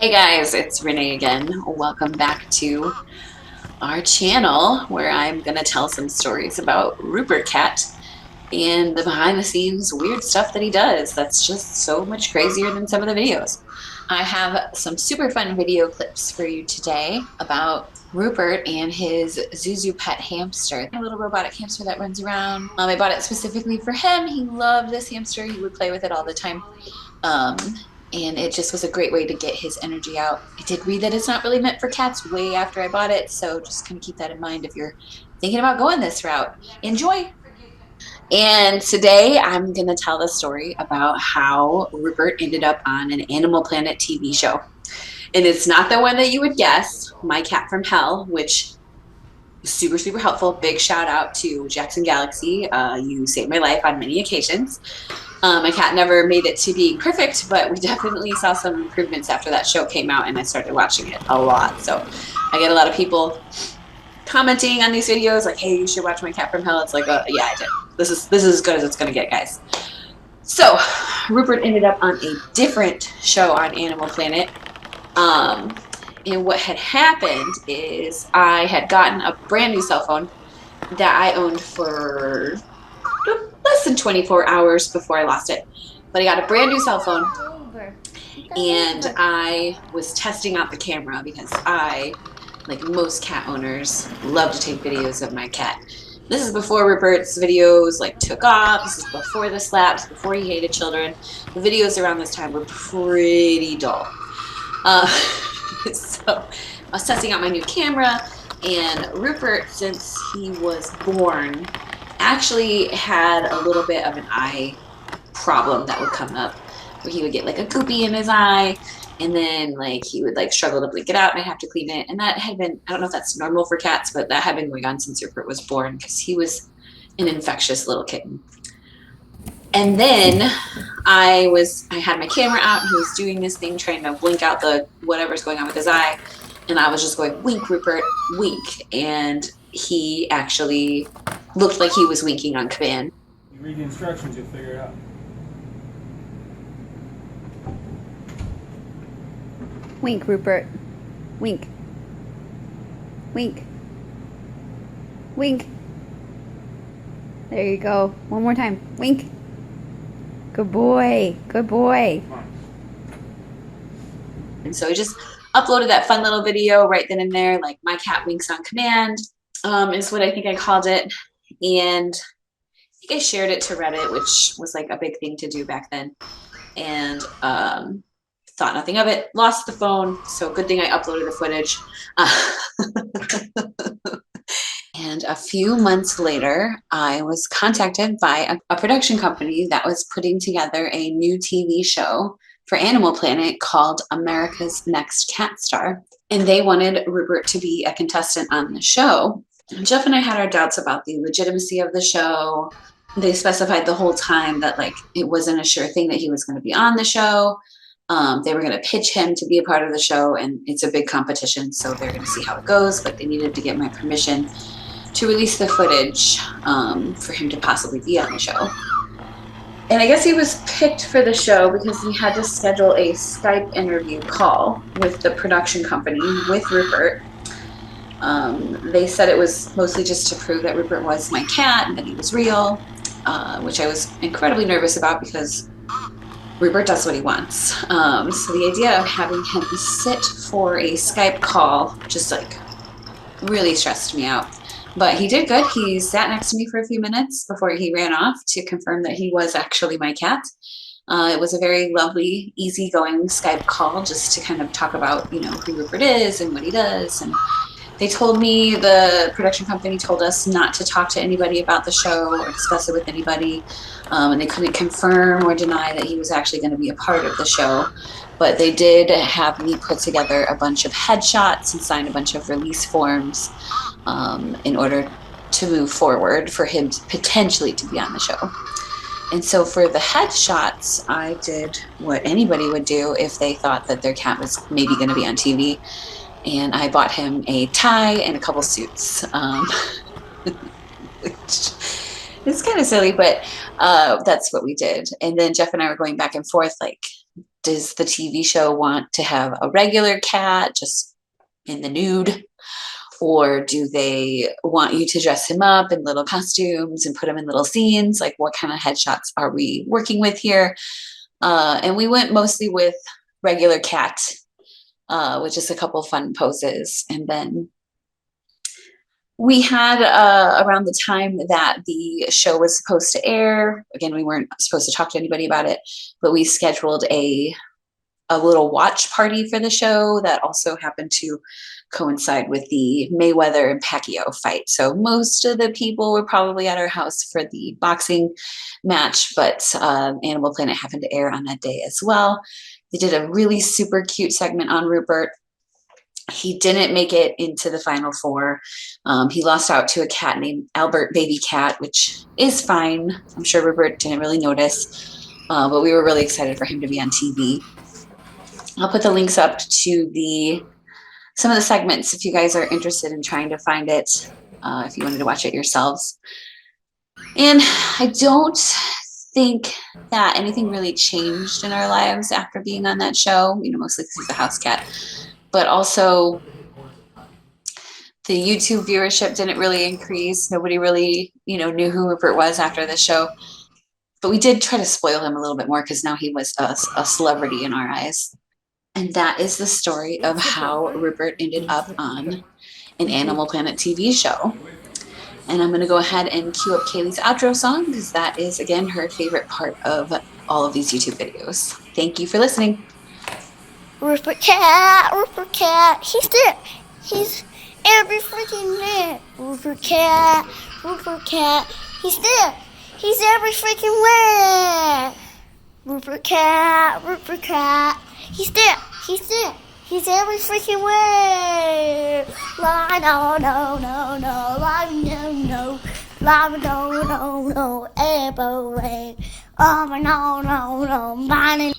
Hey guys, it's Renee again. Welcome back to our channel where I'm going to tell some stories about Rupert Cat and the behind the scenes weird stuff that he does that's just so much crazier than some of the videos. I have some super fun video clips for you today about Rupert and his Zhu Zhu pet hamster, a little robotic hamster that runs around. I bought it specifically for him. He loved this hamster. He would play with it all the time. Um, and it just was a great way to get his energy out. I did read that it's not really meant for cats way after I bought it, so just kind of keep that in mind if you're thinking about going this route. Enjoy! And today I'm going to tell the story about how Rupert ended up on an Animal Planet TV show. And it's not the one that you would guess, My Cat from Hell, which was super, super helpful. Big shout out to Jackson Galaxy. You saved my life on many occasions. My cat never made it to being perfect, but we definitely saw some improvements after that show came out and I started watching it a lot. So I get a lot of people commenting on these videos like, hey, you should watch My Cat from Hell. It's like, yeah, I did. This is as good as it's going to get, guys. So Rupert ended up on a different show on Animal Planet. And what had happened is I had gotten a brand new cell phone that I owned for less than 24 hours before I lost it. But I got a brand new cell phone and I was testing out the camera because I, like most cat owners, love to take videos of my cat. This is before Rupert's videos like took off. This is before the slaps, before he hated children. The videos around this time were pretty dull. So I was testing out my new camera, and Rupert, since he was born, actually had a little bit of an eye problem that would come up where he would get like a goopy in his eye, and then like he would like struggle to blink it out and I'd have to clean it. And that had been, I don't know if that's normal for cats, but that had been going on since Rupert was born because he was an infectious little kitten. And then I had my camera out and he was doing this thing trying to blink out the whatever's going on with his eye, and I was just going, wink, Rupert, wink. And he actually looked like he was winking on command. You read the instructions, you'll figure it out. Wink, Rupert. Wink. Wink. Wink. There you go. One more time. Wink. Good boy. Good boy. And so I just uploaded that fun little video right then and there, like my cat winks on command, is what I think I called it. And I think I shared it to Reddit, which was like a big thing to do back then. And thought nothing of it, lost the phone. So good thing I uploaded the footage. And a few months later, I was contacted by a production company that was putting together a new TV show for Animal Planet called America's Next Cat Star. And they wanted Rupert to be a contestant on the show. Jeff and I had our doubts about the legitimacy of the show. They specified the whole time that like it wasn't a sure thing that he was going to be on the show. They were going to pitch him to be a part of the show, and it's a big competition, so they're going to see how it goes, but they needed to get my permission to release the footage for him to possibly be on the show. And I guess he was picked for the show because he had to schedule a Skype interview call with the production company, with Rupert. They said it was mostly just to prove that Rupert was my cat and that he was real, which I was incredibly nervous about because Rupert does what he wants. So the idea of having him sit for a Skype call just like really stressed me out. But he did good. He sat next to me for a few minutes before he ran off to confirm that he was actually my cat. It was a very lovely, easygoing Skype call just to kind of talk about, you know, who Rupert is and what he does. And they told me, the production company told us not to talk to anybody about the show or discuss it with anybody. And they couldn't confirm or deny that he was actually going to be a part of the show. But they did have me put together a bunch of headshots and sign a bunch of release forms in order to move forward for him to potentially to be on the show. And so for the headshots, I did what anybody would do if they thought that their cat was maybe going to be on TV. And I bought him a tie and a couple suits. It's kind of silly, but that's what we did. And then Jeff and I were going back and forth, like, does the TV show want to have a regular cat just in the nude? Or do they want you to dress him up in little costumes and put him in little scenes? Like, what kind of headshots are we working with here? And we went mostly with regular cat, with just a couple fun poses. And then we had, around the time that the show was supposed to air, again, we weren't supposed to talk to anybody about it, but we scheduled a little watch party for the show that also happened to coincide with the Mayweather and Pacquiao fight. So most of the people were probably at our house for the boxing match, but Animal Planet happened to air on that day as well. They did a really super cute segment on Rupert. He didn't make it into the final four. He lost out to a cat named Albert Baby Cat, which is fine. I'm sure Rupert didn't really notice, but we were really excited for him to be on TV. I'll put the links up to some of the segments if you guys are interested in trying to find it, if you wanted to watch it yourselves. And I don't think that anything really changed in our lives after being on that show, mostly because he's a house cat. But also, the YouTube viewership didn't really increase. Nobody really, knew who Rupert was after the show. But we did try to spoil him a little bit more because now he was a celebrity in our eyes. And that is the story of how Rupert ended up on an Animal Planet TV show. And I'm going to go ahead and cue up Kayleys' outro song because that is, again, her favorite part of all of these YouTube videos. Thank you for listening. Rupert Cat, he's there. He's every freaking there. Rupert Cat, he's there. He's every freaking where. Rupert Cat, he's there. He's every freaking way. No, everywhere. Oh, no, mine.